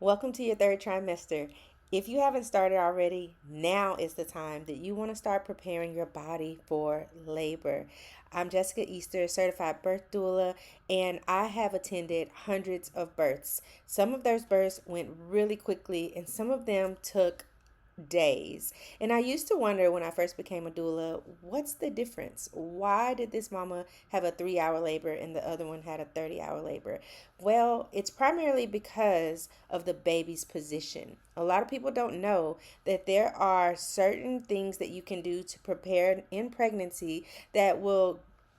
Welcome to your third trimester. If you haven't started already, now is the time that you want to start preparing your body for labor. I'm Jessica Easter, certified birth doula, and I have attended hundreds of births. Some of those births went really quickly, and some of them took days. And I used to wonder when I first became a doula, what's the difference? Why did this mama have a 3 hour labor and the other one had a 30-hour labor? Well, it's primarily because of the baby's position. A lot of people don't know that there are certain things that you can do to prepare in pregnancy that will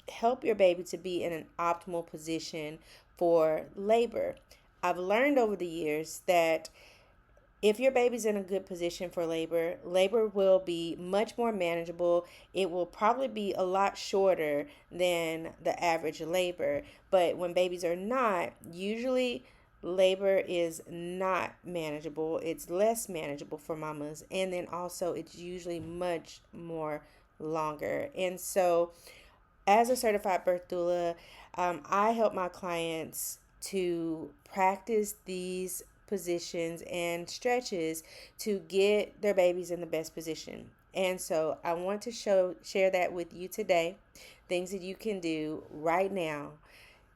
help your baby to be in an optimal position for labor. I've learned over the years that if your baby's in a good position for labor, labor will be much more manageable. It will probably be a lot shorter than the average labor. But when babies are not, usually labor is not manageable. It's less manageable for mamas. And then also, it's usually much more longer. And so, as a certified birth doula, I help my clients to practice these positions and stretches to get their babies in the best position. And so I want to share that with you today, things that you can do right now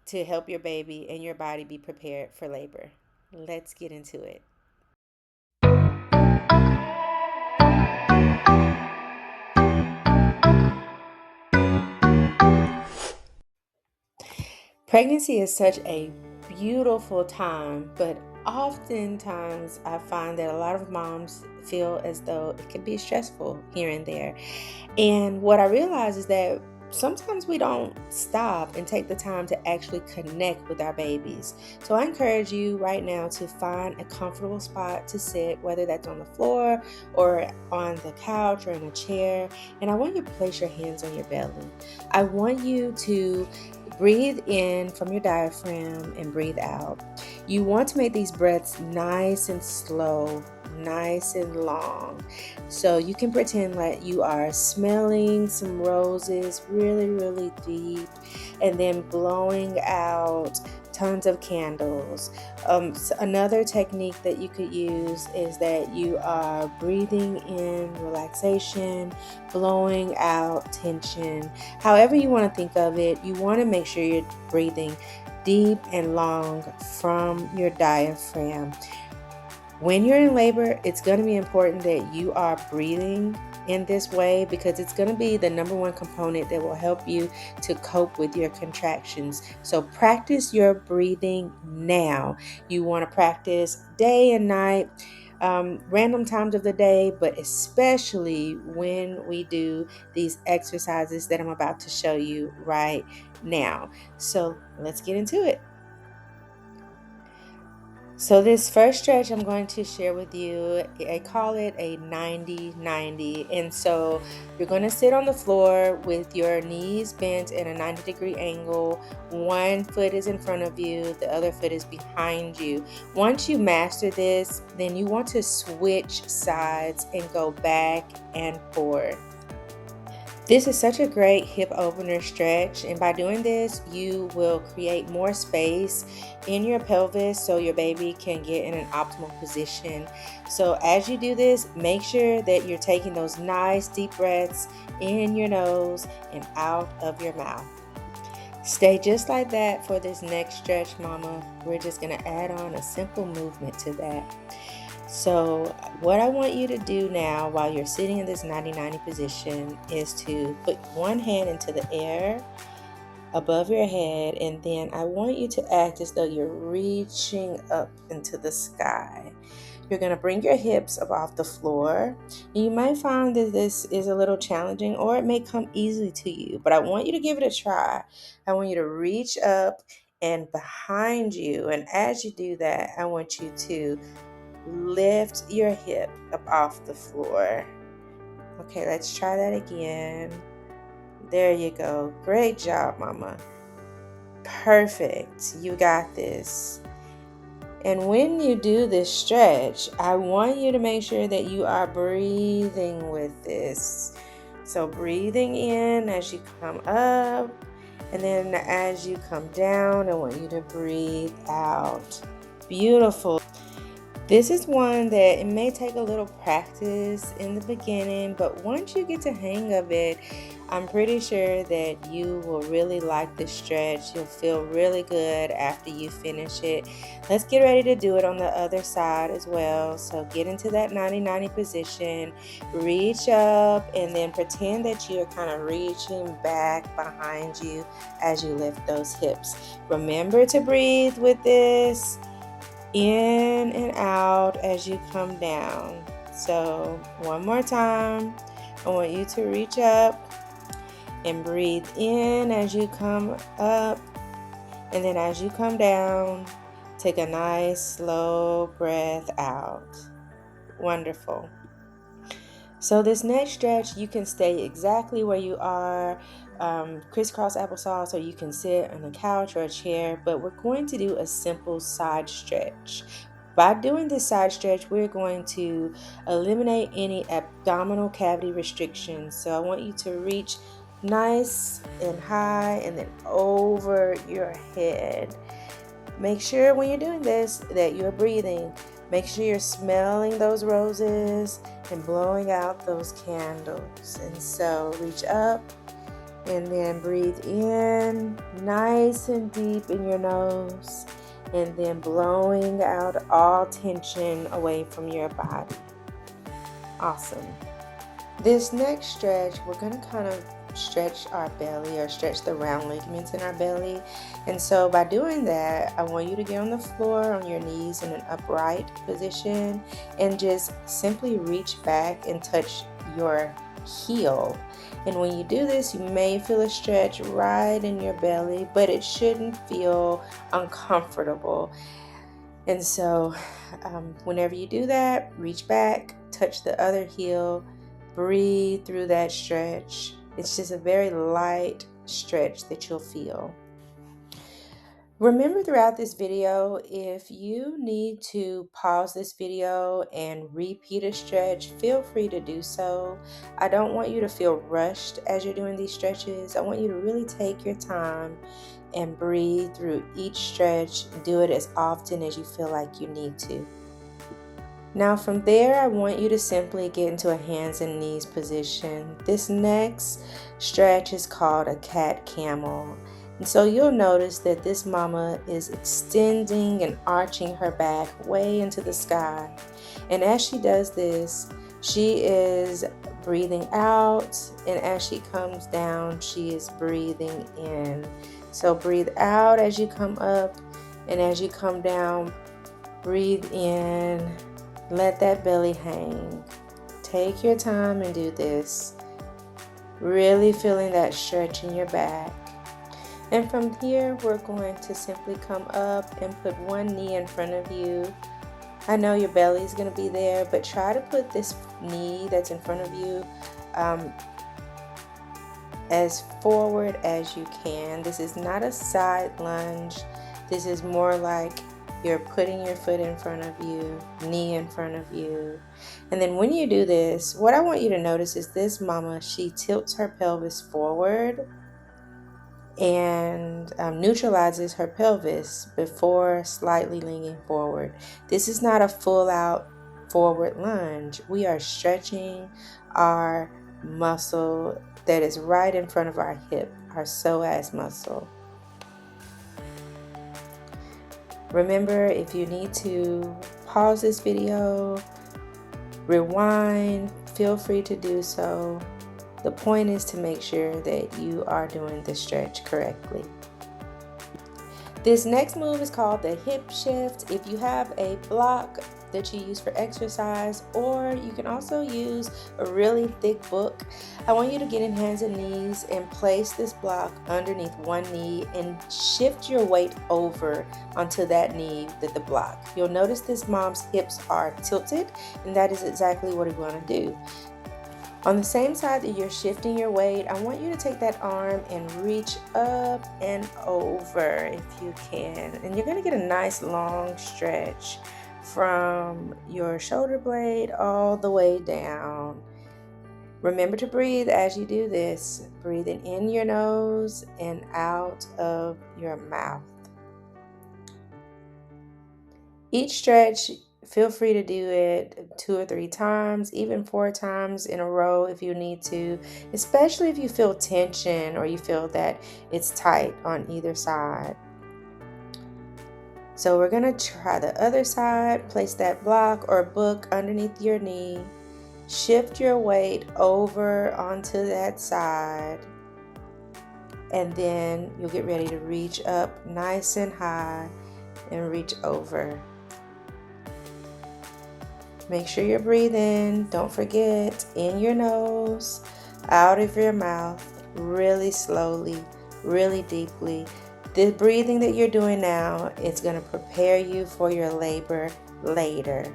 to help your baby and your body be prepared for labor. Let's get into it. Pregnancy is such a beautiful time, but oftentimes I find that a lot of moms feel as though it can be stressful here and there. And what I realize is that sometimes we don't stop and take the time to actually connect with our babies. So I encourage you right now to find a comfortable spot to sit, whether that's on the floor or on the couch or in a chair. And I want you to place your hands on your belly. I want you to breathe in from your diaphragm and breathe out. You want to make these breaths nice and slow, nice and long. So you can pretend like you are smelling some roses really, really deep and then blowing out tons of candles. Another technique that you could use is that you are breathing in relaxation, blowing out tension. However you want to think of it, you want to make sure you're breathing deep and long from your diaphragm. When you're in labor, it's going to be important that you are breathing in this way because it's going to be the number one component that will help you to cope with your contractions. So practice your breathing now. You want to practice day and night, random times of the day, but especially when we do these exercises that I'm about to show you right now. So let's get into it. So this first stretch I'm going to share with you, I call it a 90-90. And so you're going to sit on the floor with your knees bent in a 90-degree angle. One foot is in front of you, the other foot is behind you. Once you master this, then you want to switch sides and go back and forth. This is such a great hip opener stretch, and by doing this, you will create more space in your pelvis so your baby can get in an optimal position. So as you do this, make sure that you're taking those nice deep breaths in your nose and out of your mouth. Stay just like that for this next stretch, mama. We're just going to add on a simple movement to that. So what I want you to do now while you're sitting in this 90-90 position is to put one hand into the air above your head, and then I want you to act as though you're reaching up into the sky. You're going to bring your hips up off the floor, and you might find that this is a little challenging or it may come easily to you, but I want you to give it a try. I want you to reach up and behind you, and as you do that, I want you to lift your hip up off the floor. Okay, let's try that again. There you go. Great job, mama. Perfect. You got this. And when you do this stretch, I want you to make sure that you are breathing with this. So breathing in as you come up, and then as you come down, I want you to breathe out. Beautiful. This is one that it may take a little practice in the beginning, but once you get the hang of it, I'm pretty sure that you will really like the stretch. You'll feel really good after you finish it. Let's get ready to do it on the other side as well. So get into that 90-90 position, reach up, and then pretend that you're kind of reaching back behind you as you lift those hips. Remember to breathe with this. In and out as you come down. So one more time, I want you to reach up and breathe in as you come up, and then as you come down, take a nice slow breath out. Wonderful. So this next stretch, you can stay exactly where you are, crisscross applesauce, or you can sit on a couch or a chair, but we're going to do a simple side stretch. By doing this side stretch, we're going to eliminate any abdominal cavity restrictions. So I want you to reach nice and high and then over your head. Make sure when you're doing this that you're breathing. Make sure you're smelling those roses and blowing out those candles. And so reach up and then breathe in nice and deep in your nose, and then blowing out all tension away from your body. Awesome. This next stretch, we're going to kind of stretch our belly, or stretch the round ligaments in our belly. And so by doing that, I want you to get on the floor on your knees in an upright position and just simply reach back and touch your heel. And when you do this, you may feel a stretch right in your belly, but it shouldn't feel uncomfortable. And so whenever you do that, reach back, touch the other heel, breathe through that stretch. It's just a very light stretch that you'll feel. Remember throughout this video, if you need to pause this video and repeat a stretch, feel free to do so. I don't want you to feel rushed as you're doing these stretches. I want you to really take your time and breathe through each stretch. Do it as often as you feel like you need to. Now from there, I want you to simply get into a hands and knees position. This next stretch is called a cat camel. And so you'll notice that this mama is extending and arching her back way into the sky. And as she does this, she is breathing out, and as she comes down, she is breathing in. So breathe out as you come up, and as you come down, breathe in. Let that belly hang. Take your time and do this. Really feeling that stretch in your back. And from here, we're going to simply come up and put one knee in front of you. I know your belly is going to be there, but try to put this knee that's in front of you as forward as you can. This is not a side lunge. This is more like you're putting your foot in front of you, knee in front of you. And then when you do this, what I want you to notice is this mama, she tilts her pelvis forward and neutralizes her pelvis before slightly leaning forward. This is not a full out forward lunge. We are stretching our muscle that is right in front of our hip, our psoas muscle. Remember, if you need to pause this video, rewind, feel free to do so. The point is to make sure that you are doing the stretch correctly. This next move is called the hip shift. If you have a block that you use for exercise, or you can also use a really thick book, I want you to get in hands and knees and place this block underneath one knee and shift your weight over onto that knee with the block. You'll notice this mom's hips are tilted, and that is exactly what we want to do. On the same side that you're shifting your weight, I want you to take that arm and reach up and over if you can. And you're going to get a nice long stretch from your shoulder blade all the way down. Remember to breathe as you do this, breathing in your nose and out of your mouth. Each stretch, feel free to do it 2 or 3 times, even 4 times in a row if you need to, especially if you feel tension or you feel that it's tight on either side. So we're going to try the other side. Place that block or book underneath your knee. Shift your weight over onto that side. And then you'll get ready to reach up nice and high and reach over. Make sure you're breathing. Don't forget, in your nose, out of your mouth, really slowly, really deeply. The breathing that you're doing now is going to prepare you for your labor later.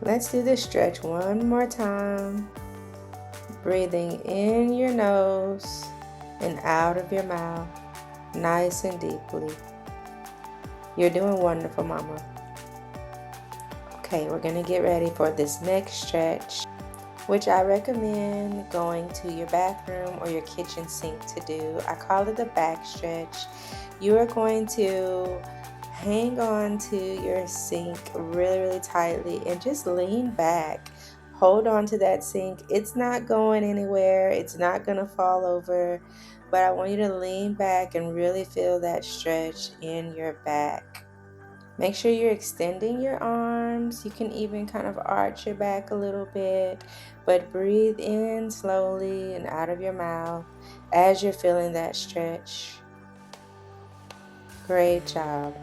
Let's do this stretch one more time. Breathing in your nose and out of your mouth, nice and deeply. You're doing wonderful, Mama. Okay, we're going to get ready for this next stretch, which I recommend going to your bathroom or your kitchen sink to do. I call it the back stretch. You are going to hang on to your sink really, really tightly and just lean back. Hold on to that sink. It's not going anywhere. It's not going to fall over, but I want you to lean back and really feel that stretch in your back. Make sure you're extending your arms. You can even kind of arch your back a little bit, but breathe in slowly and out of your mouth as you're feeling that stretch. Great job.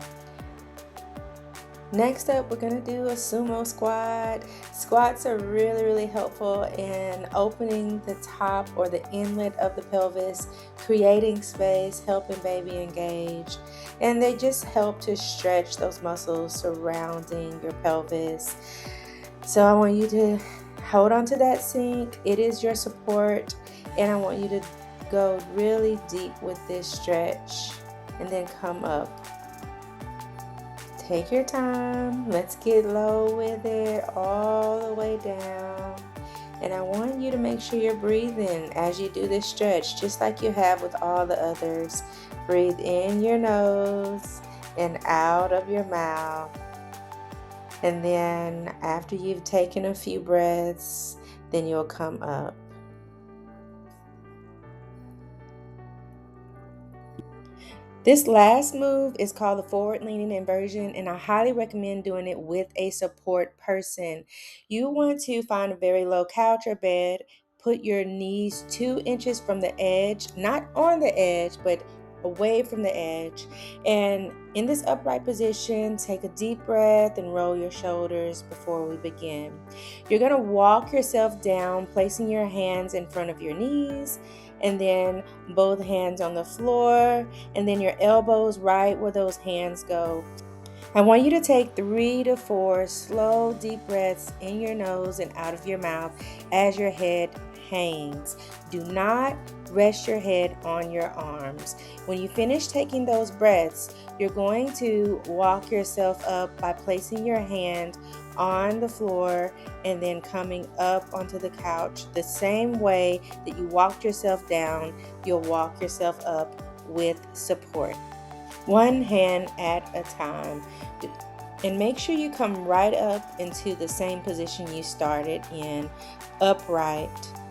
Next up, we're going to do a sumo squat. Squats are really, really helpful in opening the top or the inlet of the pelvis, creating space, helping baby engage, and they just help to stretch those muscles surrounding your pelvis. So I want you to hold on to that sink. It is your support, and I want you to go really deep with this stretch and then come up. Take your time. Let's get low with it all the way down. And I want you to make sure you're breathing as you do this stretch, just like you have with all the others. Breathe in your nose and out of your mouth. And then after you've taken a few breaths, then you'll come up. This last move is called the forward leaning inversion, and I highly recommend doing it with a support person. You want to find a very low couch or bed, put your knees 2 inches from the edge, not on the edge, but away from the edge. And in this upright position, take a deep breath and roll your shoulders before we begin. You're going to walk yourself down, placing your hands in front of your knees, and then both hands on the floor, and then your elbows right where those hands go. I want you to take 3 to 4 slow, deep breaths in your nose and out of your mouth as your head hangs. Do not rest your head on your arms. When you finish taking those breaths, you're going to walk yourself up by placing your hand on the floor and then coming up onto the couch. The same way that you walked yourself down, you'll walk yourself up with support. One hand at a time. And make sure you come right up into the same position you started in, upright,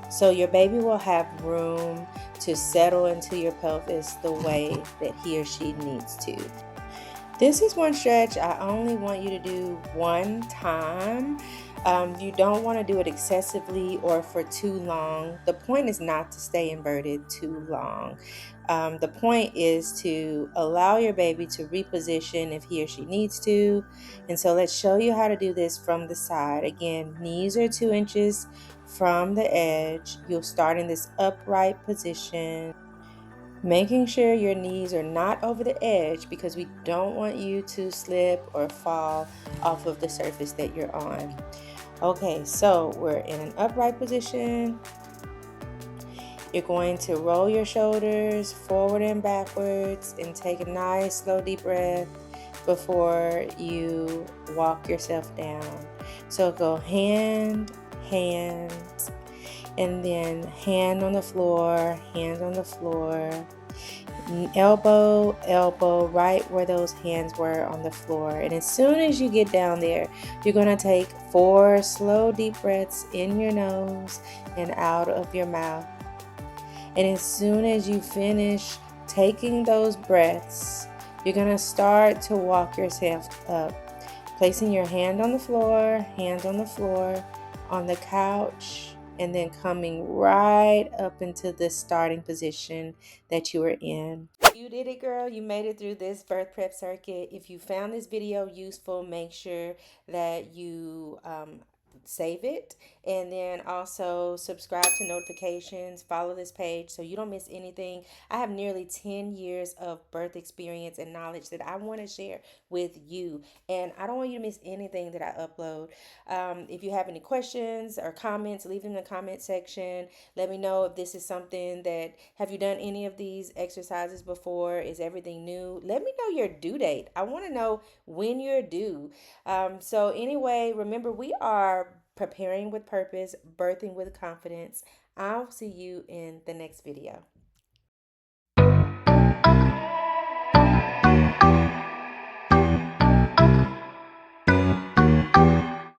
so your baby will have room to settle into your pelvis the way that he or she needs to. This is one stretch I only want you to do one time. You don't want to do it excessively or for too long. The point is not to stay inverted too long. The point is to allow your baby to reposition if he or she needs to. And so let's show you how to do this from the side. Again, knees are 2 inches from the edge. You'll start in this upright position, making sure your knees are not over the edge because we don't want you to slip or fall off of the surface that you're on. Okay, so we're in an upright position. You're going to roll your shoulders forward and backwards and take a nice slow deep breath before you walk yourself down. So go hand, hands, and then hand on the floor, hand on the floor. elbow, elbow, right where those hands were on the floor. And as soon as you get down there, you're going to take 4 slow, deep breaths in your nose and out of your mouth. And as soon as you finish taking those breaths, you're going to start to walk yourself up, placing your hand on the floor, on the couch, and then coming right up into the starting position that you were in. You did it, girl. You made it through this birth prep circuit. If you found this video useful, make sure that you save it, and then also subscribe to notifications, follow this page so you don't miss anything. I have nearly 10 years of birth experience and knowledge that I want to share with you, and I don't want you to miss anything that I upload. If you have any questions or comments, leave them in the comment section. Let me know if this is something that, have you done any of these exercises before? Is everything new? Let me know your due date. I want to know when you're due. So anyway, remember, we are preparing with purpose, birthing with confidence. I'll see you in the next video.